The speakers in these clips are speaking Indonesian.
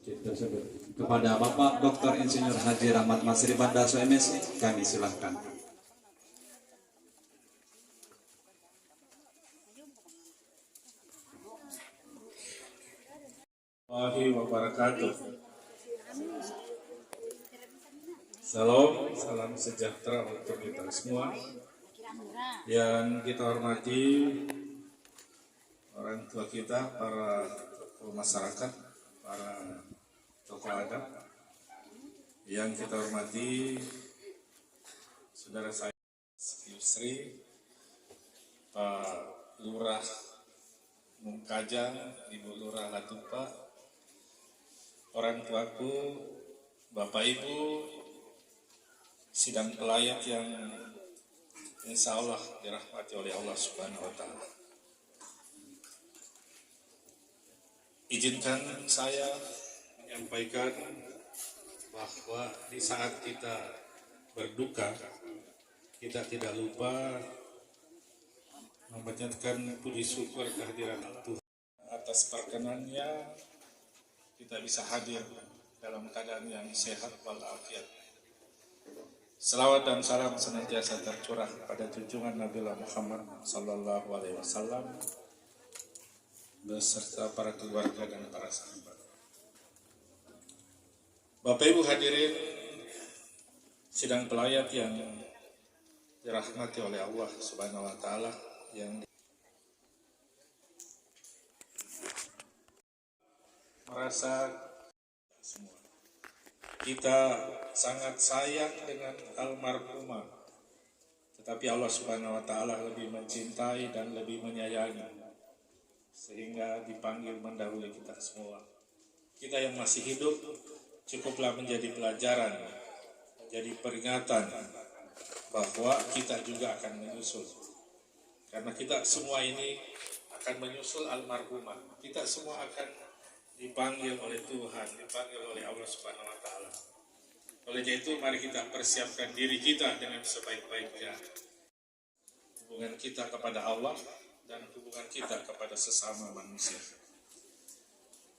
Kepada Bapak Dr. Insinyur Haji Rahmat Masri Bandaso MSI, kami silahkan. Warahmatullahi wabarakatuh. Salam sejahtera untuk kita semua. Yang kita hormati orang tua kita, para tokoh masyarakat, para tokoh adat. Yang kita hormati saudara saya Yusri, Pak Lurah Mungkajang, Ibu Lurah Latupa, orang tuaku, Bapak Ibu, sidang pelayat yang insya Allah dirahmati oleh Allah Subhanahu wa Ta'ala. Izinkan saya menyampaikan bahwa di saat kita berduka, kita tidak lupa memanjatkan puji syukur kehadiran Tuhan atas perkenannya kita bisa hadir dalam keadaan yang sehat walafiat. Selawat dan salam senantiasa tercurah pada junjungan Nabi Muhammad Sallallahu Alaihi Wasallam beserta para keluarga dan para sahabat. Bapak Ibu hadirin sidang pelayat yang dirahmati oleh Allah Subhanahu Wa Taala, yang merasa semua kita sangat sayang dengan almarhumah, tetapi Allah Subhanahu Wa Taala lebih mencintai dan lebih menyayangi sehingga dipanggil mendahului kita semua. Kita yang masih hidup cukuplah menjadi pelajaran, menjadi peringatan bahwa kita juga akan menyusul. Karena kita semua ini akan menyusul almarhumah. Kita semua akan dipanggil oleh Tuhan, dipanggil oleh Allah Subhanahu Wa Taala. Oleh itu, mari kita persiapkan diri kita dengan sebaik-baiknya. Hubungan kita kepada Allah dan hubungan kita kepada sesama manusia.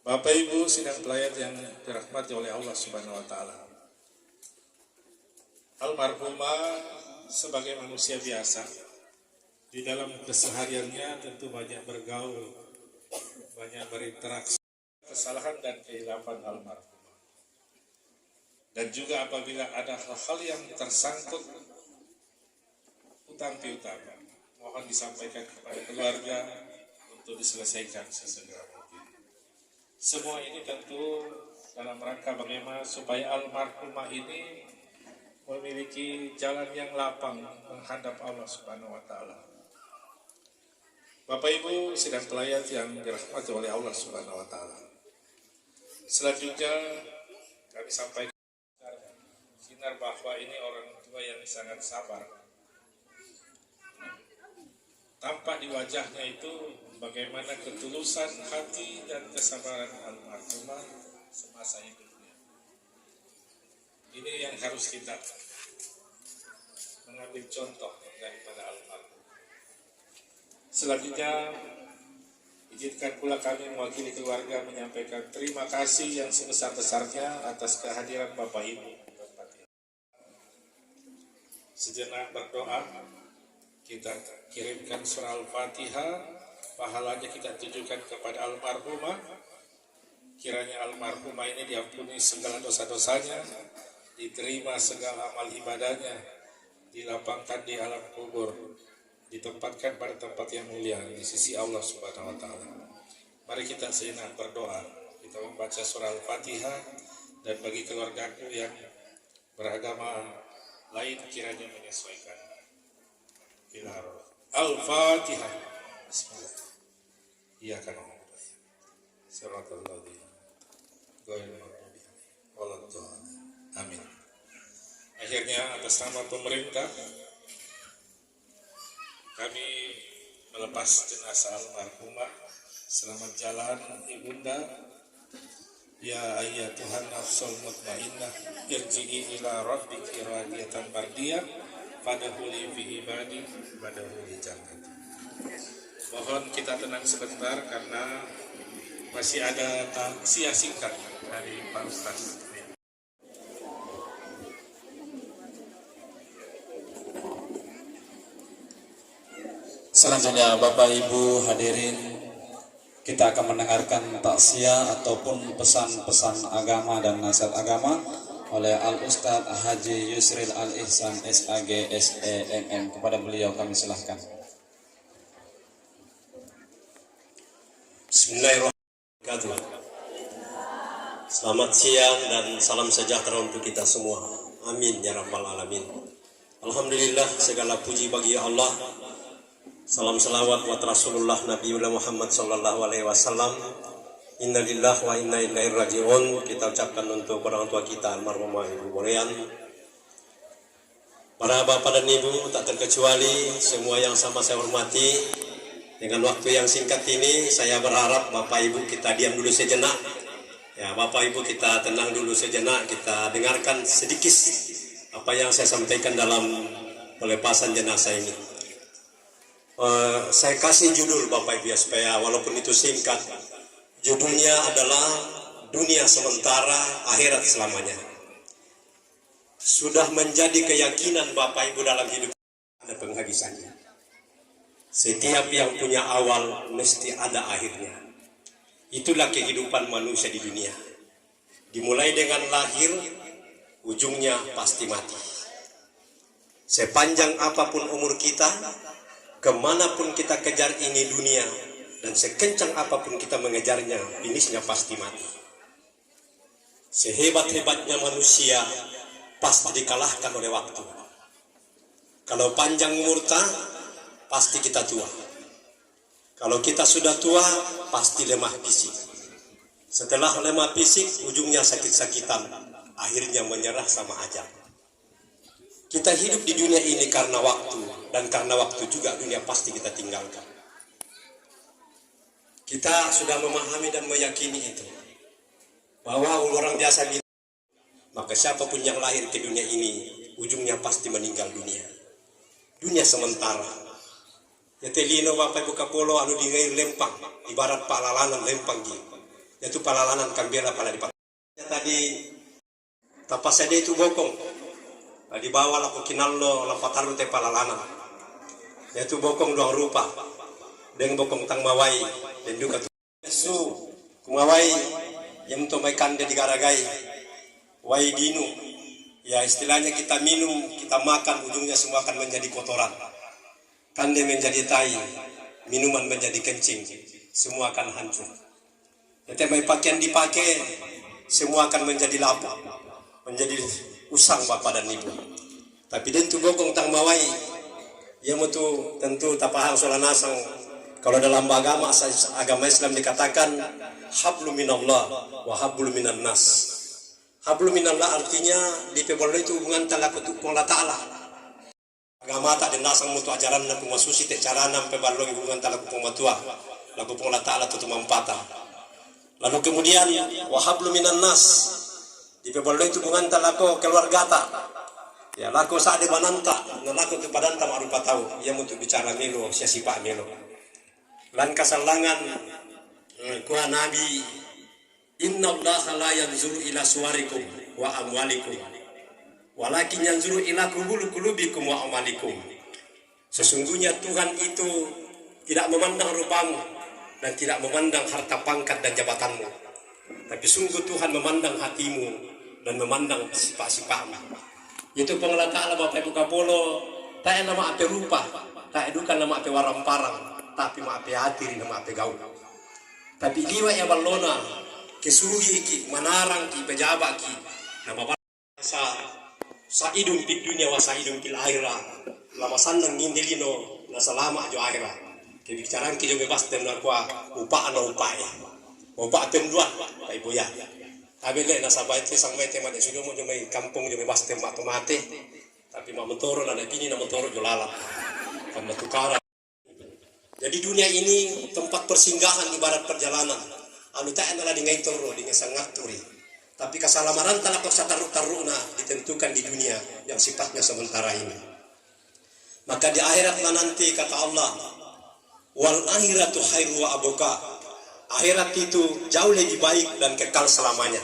Bapak Ibu sidang pelayat yang dirahmati oleh Allah Subhanahu Wa Taala. Almarhumah sebagai manusia biasa, di dalam kesehariannya tentu banyak bergaul, banyak berinteraksi, kesalahan dan kehilapan almarhumah. Dan juga apabila ada hal-hal yang tersangkut utang piutang, mohon disampaikan kepada keluarga untuk diselesaikan sesegera mungkin. Semua ini tentu dalam rangka bagaimana supaya almarhumah ini memiliki jalan yang lapang menghadap Allah Subhanahu Wa Taala. Bapak Ibu sidang pelayat yang dirahmati oleh Allah Subhanahu Wa Taala. Selanjutnya kami sampaikan sinar bahwa ini orang tua yang sangat sabar. Tampak di wajahnya itu bagaimana ketulusan hati dan kesabaran almarhumah semasa hidupnya. Ini yang harus kita mengambil contoh daripada almarhum. Selanjutnya, izinkan pula kami mewakili keluarga menyampaikan terima kasih yang sebesar-besarnya atas kehadiran Bapak Ibu. Sejenak berdoa, kita kirimkan surah Al-Fatihah, pahalanya kita tujukan kepada almarhumah. Kiranya almarhumah ini diampuni segala dosa-dosanya, diterima segala amal ibadahnya, dilapangkan di alam kubur, ditempatkan pada tempat yang mulia di sisi Allah Subhanahu Wa Taala. Mari kita sejenak berdoa. Kita membaca surah Al-Fatihah, dan bagi keluargaku yang beragama lain kiranya menyesuaikan. Al-Fatihah. Bismillah. Iya kan. Siratal ladzina ghairil maghdubi alaihim waladdallin. Amin. Akhirnya atas nama pemerintah kami melepas jenazah almarhumah. Selamat jalan Ibunda. Ya ayyatuhan nafsul mutmainnah irji'i ila rabbiki radiyatan mardiyah fadkhuli fi ibadi wadkhuli jannati. Mohon kita tenang sebentar karena masih ada tausiah singkat dari Pak Ustaz. Selanjutnya Bapak Ibu hadirin, kita akan mendengarkan takziah ataupun pesan-pesan agama dan nasihat agama oleh Al Ustadz Haji Yusril Al Ihsan SAG SEMM. Kepada beliau kami silahkan. Bismillahirrahmanirrahim. Selamat siang dan salam sejahtera untuk kita semua. Amin ya rabbal alamin. Alhamdulillah, segala puji bagi Allah. Salam salawat buat Rasulullah Nabi Muhammad sallallahu alaihi wasallam. Innalillahi wa inna ilaihi rajiun. Kita ucapkan untuk orang tua kita almarhumah Ibu Borean, para bapak dan ibu tak terkecuali semua yang sama saya hormati. Dengan waktu yang singkat ini saya berharap bapak ibu kita diam dulu sejenak. Ya, bapak ibu kita tenang dulu sejenak, kita dengarkan sedikit apa yang saya sampaikan dalam pelepasan jenazah ini. Saya kasih judul Bapak Ibu ya, supaya walaupun itu singkat, judulnya adalah dunia sementara, akhirat selamanya. Sudah menjadi keyakinan Bapak Ibu dalam hidup ada penghabisannya. Setiap yang punya awal mesti ada akhirnya. Itulah kehidupan manusia di dunia. Dimulai dengan lahir, ujungnya pasti mati. Sepanjang apapun umur kita, kemanapun kita kejar ini dunia, dan sekencang apapun kita mengejarnya, finishnya pasti mati. Sehebat-hebatnya manusia, pasti dikalahkan oleh waktu. Kalau panjang umur pasti kita tua. Kalau kita sudah tua, pasti lemah fisik. Setelah lemah fisik, ujungnya sakit-sakitan, akhirnya menyerah sama ajal. Kita hidup di dunia ini karena waktu, dan karena waktu juga dunia pasti kita tinggalkan. Kita sudah memahami dan meyakini itu, bahwa orang biasa bilang, maka siapapun yang lahir ke dunia ini, ujungnya pasti meninggal dunia. Dunia sementara. Ya telino Bapak Ibu Kapolo anu dingai lempang, ibarat palalanan lempang gitu. Yaitu palalanan kambela pala di tadi tapasade itu bokong. Di bawah laku kinallo lampataru te palalana. Yaitu bokong dua rupa. Dengan bokong tang mawai dan juga su kumawai yang untuk makan di garagai. Wai dinu. Ya istilahnya kita minum, kita makan, ujungnya semua akan menjadi kotoran. Kande menjadi tai, minuman menjadi kencing, semua akan hancur. Jadi pakaian dipakai, semua akan menjadi lapuk, menjadi usang bapak dan ibu. Tapi tentu bokong tang mawai, yang itu tentu tak paham soal nasang. Kalau dalam agama Islam dikatakan hablum minallah wa hablum minan nas. Hablum minallah artinya di pebolo itu hubungan talaku Allah Ta'ala. Agama tak dinasang mutu ajaran na kumasusi te cara nampe balong hubungan talaku pematua. Lagu Allah Ta'ala tutu mampata. Lalu kemudian wa hablum minan nas. Di pebolo itu hubungan talaku keluarga ta. Ya laku saat di bananta, na laku kepadanta marupa tahu. Ia untuk bicara melo, siapa melo. Lan kasalangan kuah Nabi, Inna Allah la yanzuru ila suwarikum wa amwalikum, walakin yanzuru ila qulubikum wa amalikum. Sesungguhnya Tuhan itu tidak memandang rupamu dan tidak memandang harta pangkat dan jabatanmu, tapi sungguh Tuhan memandang hatimu dan memandang sifat-sifatmu. Itu pengelola Ta'ala Bapak Ibu Kapolo, tak nama ape rupa, tak edukan nama ape waramparang, tapi ma ape hati nama ape gaul. Tapi liwa ya balona kesugi ki manarang ki pejabat ki nama sa idung di dunia wa sa idung fil akhirah lama sandang ngindelino na salama jo akhirah ke bicaraan ki jo bebas tem na kwa upa ano upa ya upa tem dua kai boya abele na sabay te sang mete mate sudo mo jo may kampung jo bebas tem mate tapi ma mentoro na pini na mentoro jo lala kan matukara. Jadi dunia ini tempat persinggahan ibarat perjalanan. Anu tak adalah dengan toro, dengan sangat turi. Tapi kesalamaran tanah paksa taruh-taruhna ditentukan di dunia yang sifatnya sementara ini. Maka di akhirat nanti kata Allah, wal akhiratu khairu wa abuka. Akhirat itu jauh lebih baik dan kekal selamanya.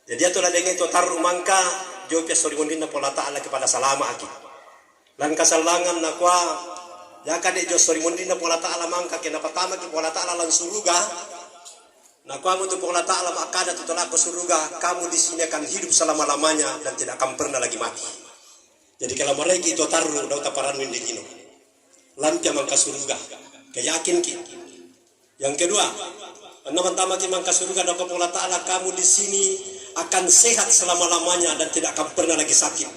Jadi itulah dengan itu taruh mangka jo pia sori mondina pola ta'ala kepada salama aki. Lan kasalangan nakwa ya kade jo sori mondina pola ta'ala mangka kena pertama ki pola ta'ala lan suruga. Nakwa mutu pola ta'ala makada tutolak ke suruga, kamu di sini akan hidup selama-lamanya dan tidak akan pernah lagi mati. Jadi kalau mereka itu taruh dau taparan windikino. Lan pia mangka suruga. Keyakin ki. Yang kedua, pertama ki mangka suruga dau pola ta'ala kamu di sini akan sehat selama-lamanya dan tidak akan pernah lagi sakit.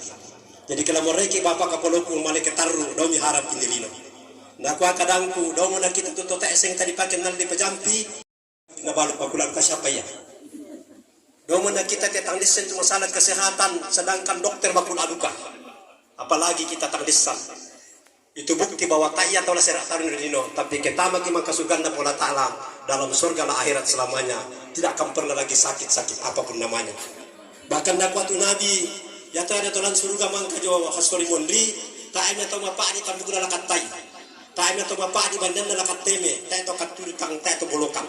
Jadi kalau mereka bapak kapoloku malaikat taruh domi harap indilino. Nah aku kadangku dau mana kita tuh totek sing tadi pakai nal di pejampi na baluk pakulan ka siapa ya. Dau mana kita tetang disen cuma masalah kesehatan sedangkan dokter bakul aduka. Apalagi kita tangdisan. Itu bukti bahwa ta'iyat atau serak tarun dino, tapi kita maki maka suganda pola ta'ala dalam surga lah akhirat selamanya, tidak akan pernah lagi sakit-sakit apapun namanya. Bahkan dakwatu nabi ya ada tolan surga mangka jo hasori mondri ta'imnya to bapak di tambuk dalakat tai ta'imnya to bapak di bandan dalakat teme ta'ito katuri kang ta'ito bolokan